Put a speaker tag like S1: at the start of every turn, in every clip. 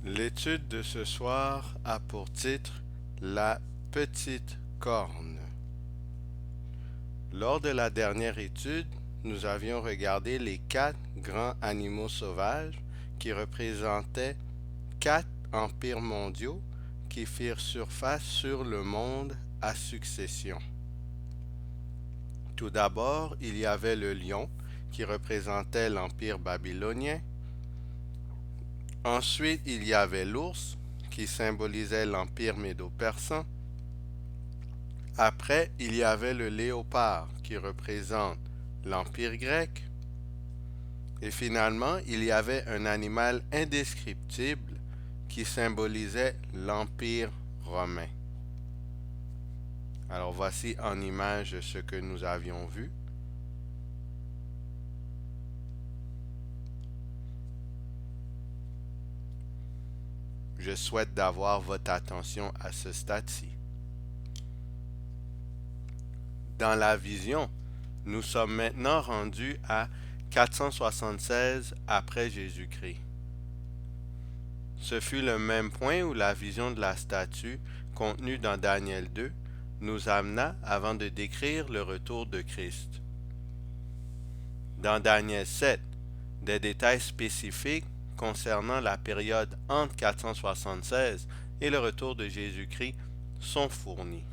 S1: L'étude de ce soir a pour titre La petite corne. Lors de la dernière étude, nous avions regardé les 4 grands animaux sauvages qui représentaient 4 empires mondiaux qui firent surface sur le monde à succession. Tout d'abord, il y avait le lion qui représentait l'empire babylonien. Ensuite, il y avait l'ours qui symbolisait l'empire médo-persan. Après, il y avait le léopard qui représente l'empire grec. Et finalement, il y avait un animal indescriptible qui symbolisait l'empire romain. Alors voici en image ce que nous avions vu. Je souhaite d'avoir votre attention à ce stade-ci. Dans la vision, nous sommes maintenant rendus à 476 après Jésus-Christ. Ce fut le même point où la vision de la statue contenue dans Daniel 2 nous amena avant de décrire le retour de Christ. Dans Daniel 7, des détails spécifiques concernant la période entre 476 et le retour de Jésus-Christ sont fournis.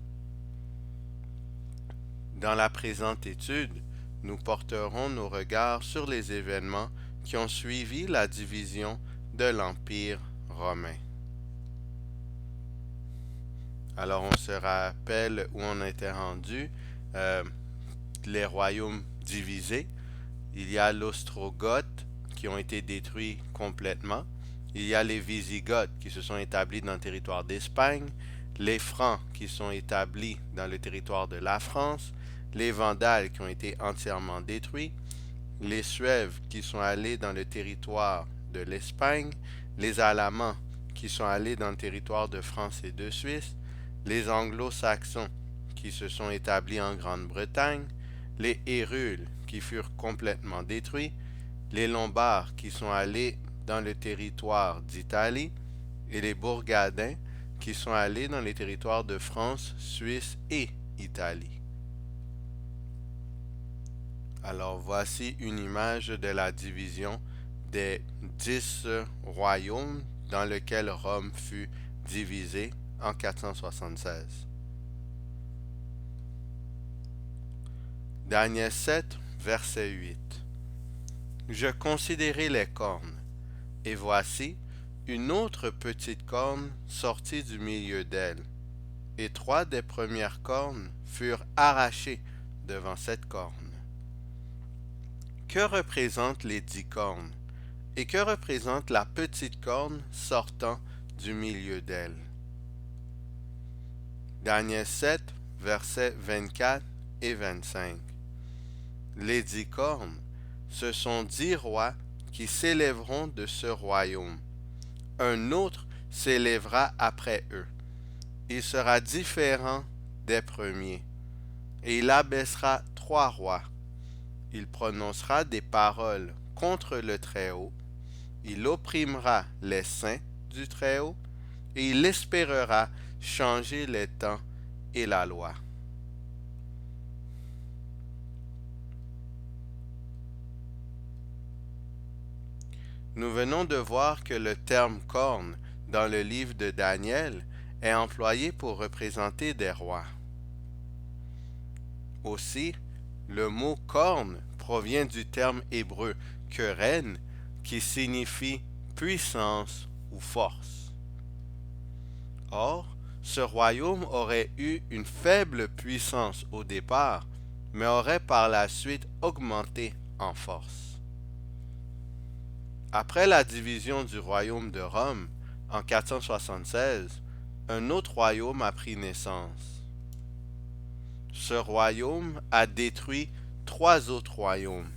S1: Dans la présente étude, nous porterons nos regards sur les événements qui ont suivi la division de l'Empire romain. Alors on se rappelle où on était rendu, les royaumes divisés. Il y a l'Ostrogoth qui ont été détruits complètement. Il y a les Wisigoths qui se sont établis dans le territoire d'Espagne, les Francs qui sont établis dans le territoire de la France, les Vandales qui ont été entièrement détruits, les Suèves qui sont allés dans le territoire de l'Espagne, les Alamans qui sont allés dans le territoire de France et de Suisse, les Anglo-Saxons qui se sont établis en Grande-Bretagne, les Hérules qui furent complètement détruits, les Lombards qui sont allés dans le territoire d'Italie et les Bourgadins qui sont allés dans les territoires de France, Suisse et Italie. Alors voici une image de la division des 10 royaumes dans lesquels Rome fut divisée en 476. Daniel 7, verset 8. Je considérai les cornes, et voici, une autre petite corne sortit du milieu d'elle, et 3 des premières cornes furent arrachées devant cette corne. Que représentent les 10 cornes, et que représente la petite corne sortant du milieu d'elle? Daniel 7, versets 24 et 25. Les 10 cornes, ce sont 10 rois qui s'élèveront de ce royaume. Un autre s'élèvera après eux. Il sera différent des premiers. Et il abaissera 3 rois. Il prononcera des paroles contre le Très-Haut. Il opprimera les saints du Très-Haut. Et il espérera changer les temps et la loi. Nous venons de voir que le terme corne dans le livre de Daniel est employé pour représenter des rois. Aussi, le mot corne provient du terme hébreu keren qui signifie puissance ou force. Or, ce royaume aurait eu une faible puissance au départ, mais aurait par la suite augmenté en force. Après la division du royaume de Rome en 476, un autre royaume a pris naissance. Ce royaume a détruit 3 autres royaumes.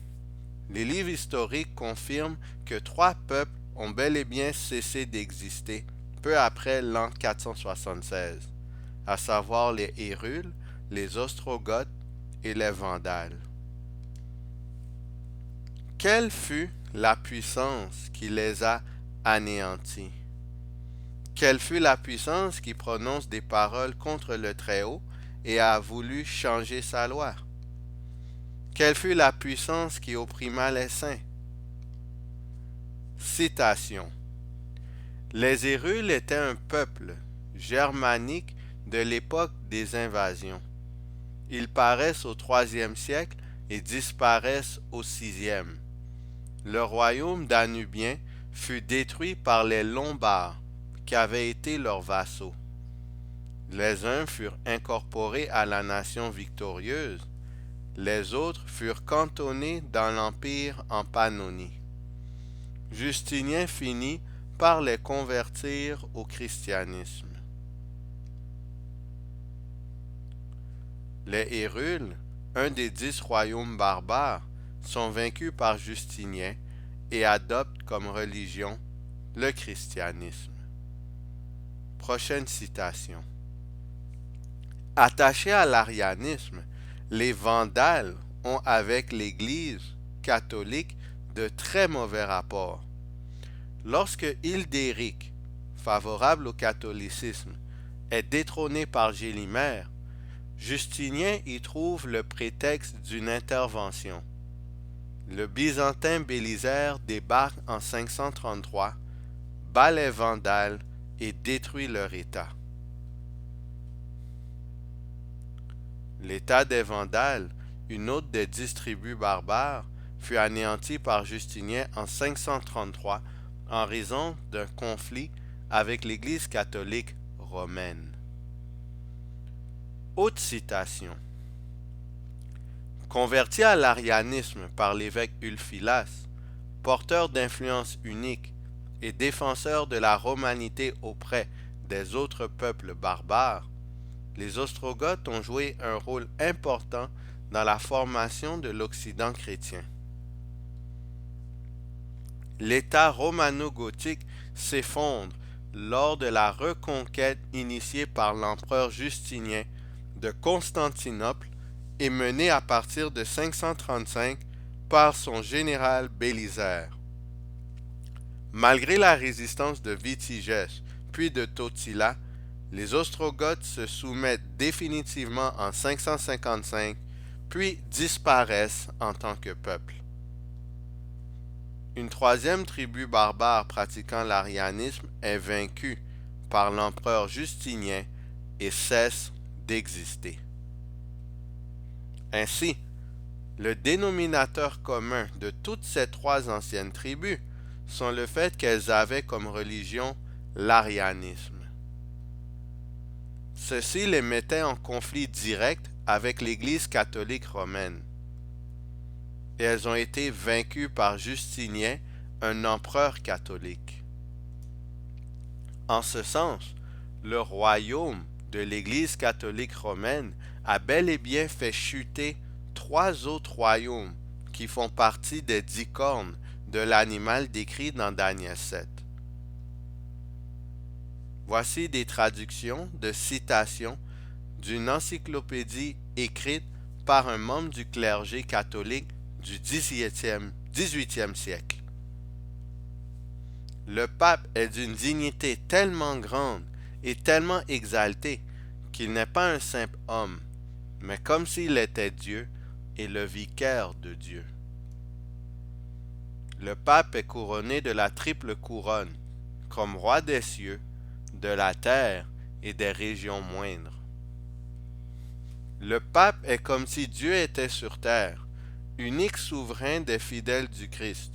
S1: Les livres historiques confirment que 3 peuples ont bel et bien cessé d'exister peu après l'an 476, à savoir les Hérules, les Ostrogoths et les Vandales. Quelle fut la puissance qui les a anéantis? Quelle fut la puissance qui prononce des paroles contre le Très-Haut et a voulu changer sa loi? Quelle fut la puissance qui opprima les saints? Citation. Les Hérules étaient un peuple germanique de l'époque des invasions. Ils paraissent au IIIe siècle et disparaissent au VIe. Le royaume danubien fut détruit par les Lombards, qui avaient été leurs vassaux. Les uns furent incorporés à la nation victorieuse, les autres furent cantonnés dans l'empire en Pannonie. Justinien finit par les convertir au christianisme. Les Hérules, un des 10 royaumes barbares, sont vaincus par Justinien et adoptent comme religion le christianisme. Prochaine citation. Attachés à l'arianisme, les Vandales ont avec l'Église catholique de très mauvais rapports. Lorsque Hildéric, favorable au catholicisme, est détrôné par Gélimère, Justinien y trouve le prétexte d'une intervention. Le Byzantin Bélisaire débarque en 533, bat les Vandales et détruit leur État. L'État des Vandales, une autre des 10 tribus barbares, fut anéanti par Justinien en 533 en raison d'un conflit avec l'Église catholique romaine. Autre citation. Converti à l'arianisme par l'évêque Ulfilas, porteur d'influence unique et défenseur de la romanité auprès des autres peuples barbares, les Ostrogoths ont joué un rôle important dans la formation de l'Occident chrétien. L'État romano-gothique s'effondre lors de la reconquête initiée par l'empereur Justinien de Constantinople et menée à partir de 535 par son général Bélisaire. Malgré la résistance de Vitigès puis de Totila, les Ostrogoths se soumettent définitivement en 555 puis disparaissent en tant que peuple. Une troisième tribu barbare pratiquant l'arianisme est vaincue par l'empereur Justinien et cesse d'exister. Ainsi, le dénominateur commun de toutes ces 3 anciennes tribus sont le fait qu'elles avaient comme religion l'arianisme. Ceci les mettait en conflit direct avec l'Église catholique romaine. Et elles ont été vaincues par Justinien, un empereur catholique. En ce sens, le royaume de l'Église catholique romaine a bel et bien fait chuter 3 autres royaumes qui font partie des 10 cornes de l'animal décrit dans Daniel 7. Voici des traductions de citations d'une encyclopédie écrite par un membre du clergé catholique du XVIIIe siècle. Le pape est d'une dignité tellement grande et tellement exalté qu'il n'est pas un simple homme, mais comme s'il était Dieu et le vicaire de Dieu. Le pape est couronné de la triple couronne, comme roi des cieux, de la terre et des régions moindres. Le pape est comme si Dieu était sur terre, unique souverain des fidèles du Christ,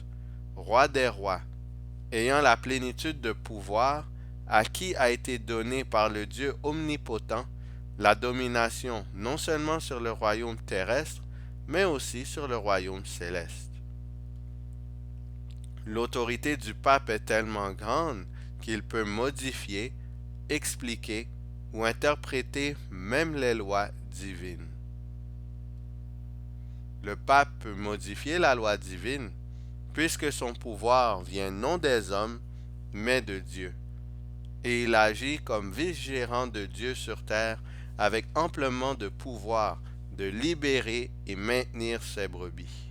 S1: roi des rois, ayant la plénitude de pouvoir, à qui a été donnée par le Dieu omnipotent la domination non seulement sur le royaume terrestre, mais aussi sur le royaume céleste. L'autorité du pape est tellement grande qu'il peut modifier, expliquer ou interpréter même les lois divines. Le pape peut modifier la loi divine, puisque son pouvoir vient non des hommes, mais de Dieu. Et il agit comme vice-gérant de Dieu sur terre, avec amplement de pouvoir de libérer et maintenir ses brebis.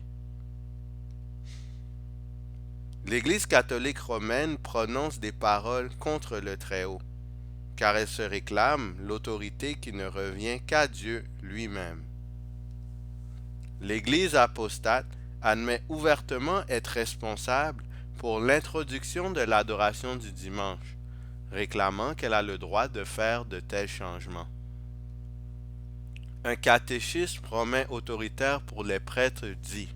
S1: L'Église catholique romaine prononce des paroles contre le Très-Haut, car elle se réclame l'autorité qui ne revient qu'à Dieu lui-même. L'Église apostate admet ouvertement être responsable pour l'introduction de l'adoration du dimanche, réclamant qu'elle a le droit de faire de tels changements. Un catéchisme romain autoritaire pour les prêtres dit: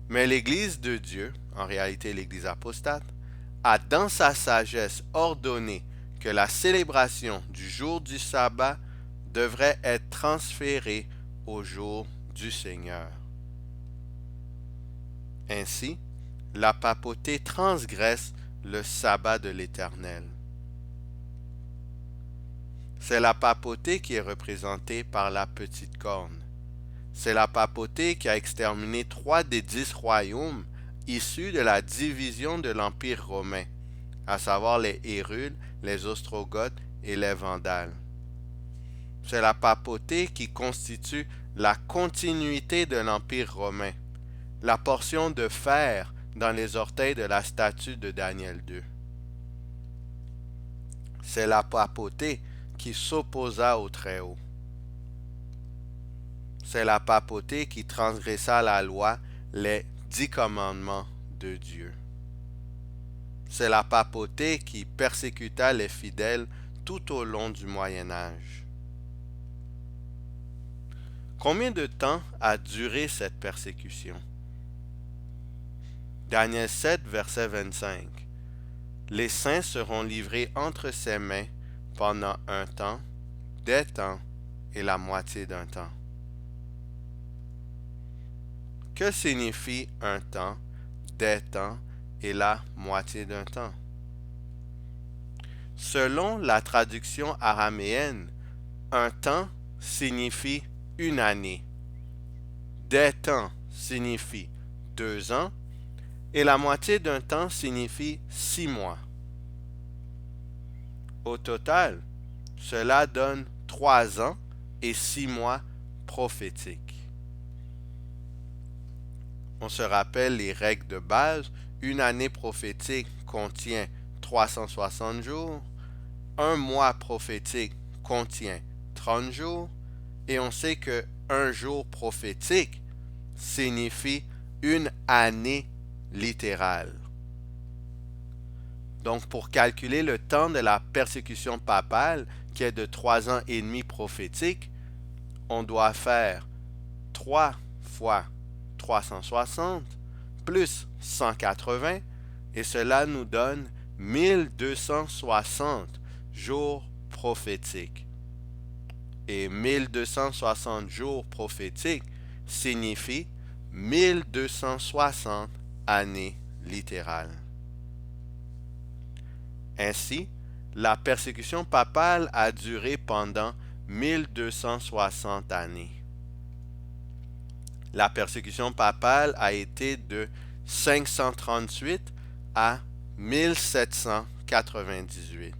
S1: mais l'Église de Dieu, en réalité l'Église apostate, a dans sa sagesse ordonné que la célébration du jour du sabbat devrait être transférée au jour du Seigneur. Ainsi, la papauté transgresse le sabbat de l'Éternel. C'est la papauté qui est représentée par la petite corne. C'est la papauté qui a exterminé 3 des 10 royaumes issus de la division de l'Empire romain, à savoir les Hérules, les Ostrogoths et les Vandales. C'est la papauté qui constitue la continuité de l'Empire romain, la portion de fer dans les orteils de la statue de Daniel II. C'est la papauté qui s'opposa au Très-Haut. C'est la papauté qui transgressa la loi, les 10 commandements de Dieu. C'est la papauté qui persécuta les fidèles tout au long du Moyen Âge. Combien de temps a duré cette persécution? Daniel 7, verset 25. Les saints seront livrés entre ses mains pendant un temps, des temps et la moitié d'un temps. Que signifie un temps, des temps et la moitié d'un temps? Selon la traduction araméenne, un temps signifie une année, des temps signifie 2 ans et la moitié d'un temps signifie 6 mois. Au total, cela donne 3 ans et 6 mois prophétiques. On se rappelle les règles de base. Une année prophétique contient 360 jours. Un mois prophétique contient 30 jours. Et on sait que un jour prophétique signifie une année littérale. Donc, pour calculer le temps de la persécution papale, qui est de 3 ans et demi prophétique, on doit faire 3 fois 360 plus 180 et cela nous donne 1260 jours prophétiques. Et 1260 jours prophétiques signifie 1260 années littérales. Ainsi, la persécution papale a duré pendant 1260 années. La persécution papale a été de 538 à 1798.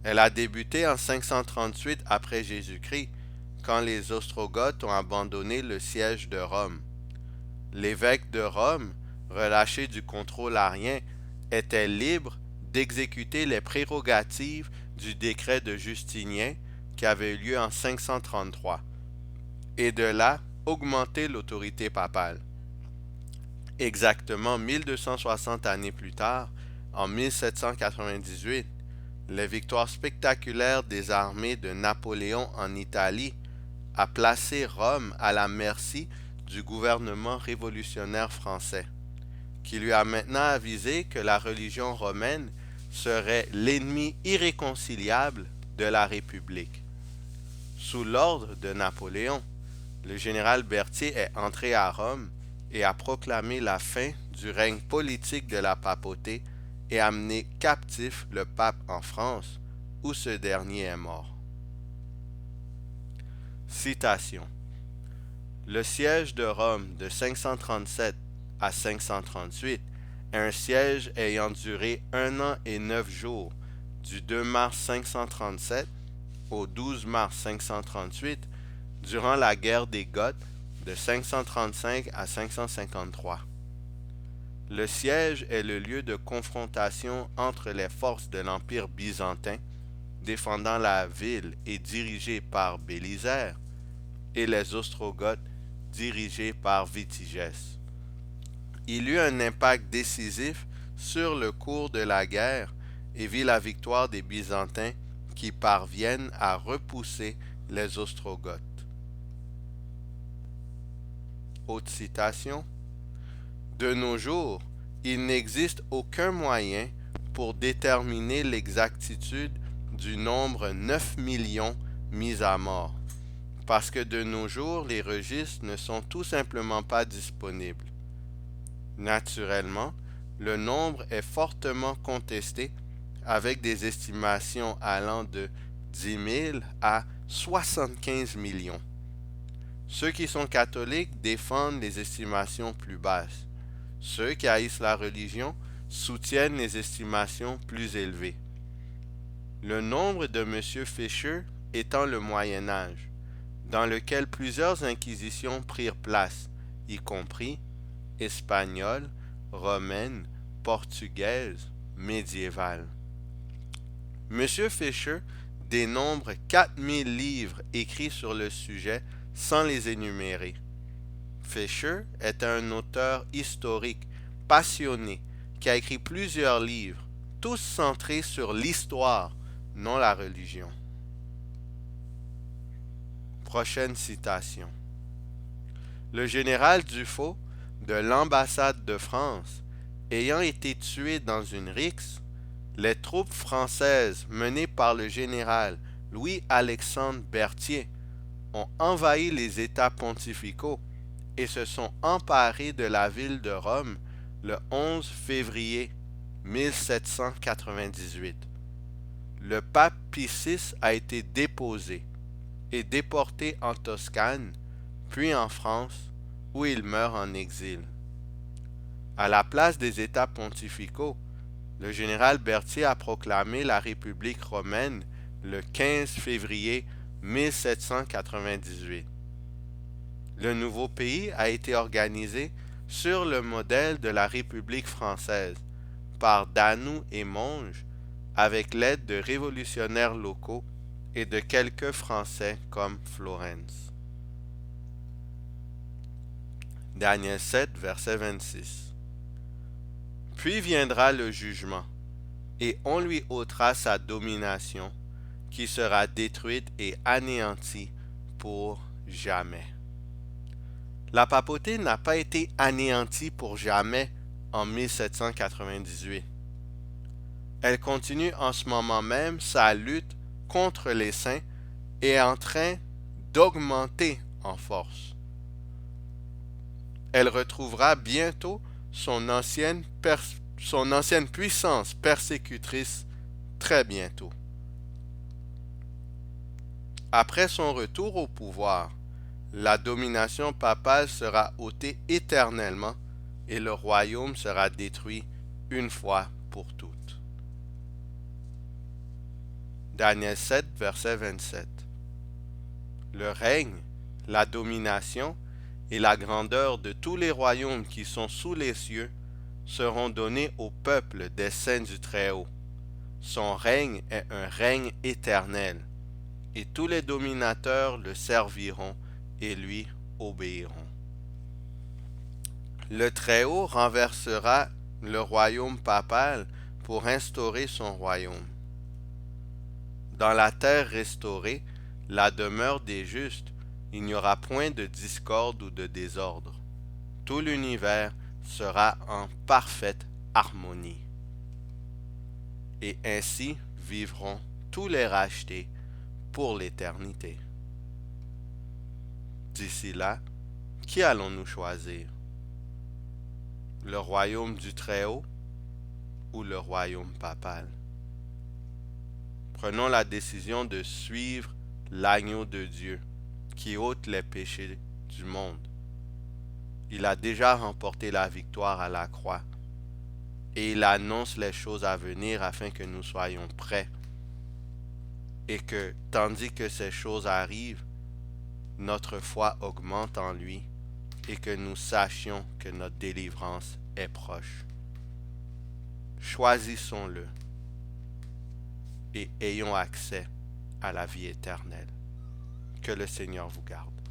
S1: Elle a débuté en 538 après Jésus-Christ, quand les Ostrogoths ont abandonné le siège de Rome. L'évêque de Rome, relâché du contrôle arien, était libre d'exécuter les prérogatives du décret de Justinien qui avait eu lieu en 533, et de là augmenter l'autorité papale. Exactement 1260 années plus tard, en 1798, les victoires spectaculaires des armées de Napoléon en Italie a placé Rome à la merci du gouvernement révolutionnaire français, qui lui a maintenant avisé que la religion romaine serait l'ennemi irréconciliable de la République. Sous l'ordre de Napoléon, le général Berthier est entré à Rome et a proclamé la fin du règne politique de la papauté et amené captif le pape en France, où ce dernier est mort. Citation. Le siège de Rome de 537 à 538 est un siège ayant duré 1 an et 9 jours, du 2 mars 537 au 12 mars 538, durant la guerre des Goths de 535 à 553. Le siège est le lieu de confrontation entre les forces de l'Empire byzantin, défendant la ville et dirigées par Bélisaire, et les Ostrogoths, dirigés par Vitigès. Il eut un impact décisif sur le cours de la guerre et vit la victoire des Byzantins qui parviennent à repousser les Ostrogoths. Autre citation. De nos jours, il n'existe aucun moyen pour déterminer l'exactitude du nombre 9 millions mis à mort, parce que de nos jours, les registres ne sont tout simplement pas disponibles. Naturellement, le nombre est fortement contesté avec des estimations allant de 10 000 à 75 millions. Ceux qui sont catholiques défendent les estimations plus basses. Ceux qui haïssent la religion soutiennent les estimations plus élevées. Le nombre de M. Fisher étant le Moyen Âge, dans lequel plusieurs inquisitions prirent place, y compris espagnole, romaine, portugaise, médiévale. M. Fisher dénombre 4000 livres écrits sur le sujet sans les énumérer. Fisher est un auteur historique passionné qui a écrit plusieurs livres, tous centrés sur l'histoire, non la religion. Prochaine citation. Le général Dufault de l'ambassade de France, ayant été tué dans une rixe, les troupes françaises menées par le général Louis-Alexandre Berthier ont envahi les États pontificaux et se sont emparés de la ville de Rome le 11 février 1798. Le pape Pie VI a été déposé et déporté en Toscane, puis en France, où il meurt en exil. À la place des États pontificaux, le général Berthier a proclamé la République romaine le 15 février 1798. Le nouveau pays a été organisé sur le modèle de la République française par Danoux et Monge avec l'aide de révolutionnaires locaux et de quelques Français comme Florenz. Daniel 7, verset 26. Puis viendra le jugement, et on lui ôtera sa domination, qui sera détruite et anéantie pour jamais. La papauté n'a pas été anéantie pour jamais en 1798. Elle continue en ce moment même sa lutte contre les saints et est en train d'augmenter en force. Elle retrouvera bientôt son ancienne puissance persécutrice très bientôt. Après son retour au pouvoir, la domination papale sera ôtée éternellement et le royaume sera détruit une fois pour toutes. Daniel 7, verset 27. Le règne, la domination et la grandeur de tous les royaumes qui sont sous les cieux seront donnés au peuple des saints du Très-Haut. Son règne est un règne éternel, et tous les dominateurs le serviront et lui obéiront. Le Très-Haut renversera le royaume papal pour instaurer son royaume. Dans la terre restaurée, la demeure des justes, il n'y aura point de discorde ou de désordre. Tout l'univers sera en parfaite harmonie. Et ainsi vivront tous les rachetés pour l'éternité. D'ici là, qui allons-nous choisir? Le royaume du Très-Haut ou le royaume papal? Prenons la décision de suivre l'agneau de Dieu qui ôte les péchés du monde. Il a déjà remporté la victoire à la croix et il annonce les choses à venir afin que nous soyons prêts et que, tandis que ces choses arrivent, notre foi augmente en lui et que nous sachions que notre délivrance est proche. Choisissons-le et ayons accès à la vie éternelle. Que le Seigneur vous garde.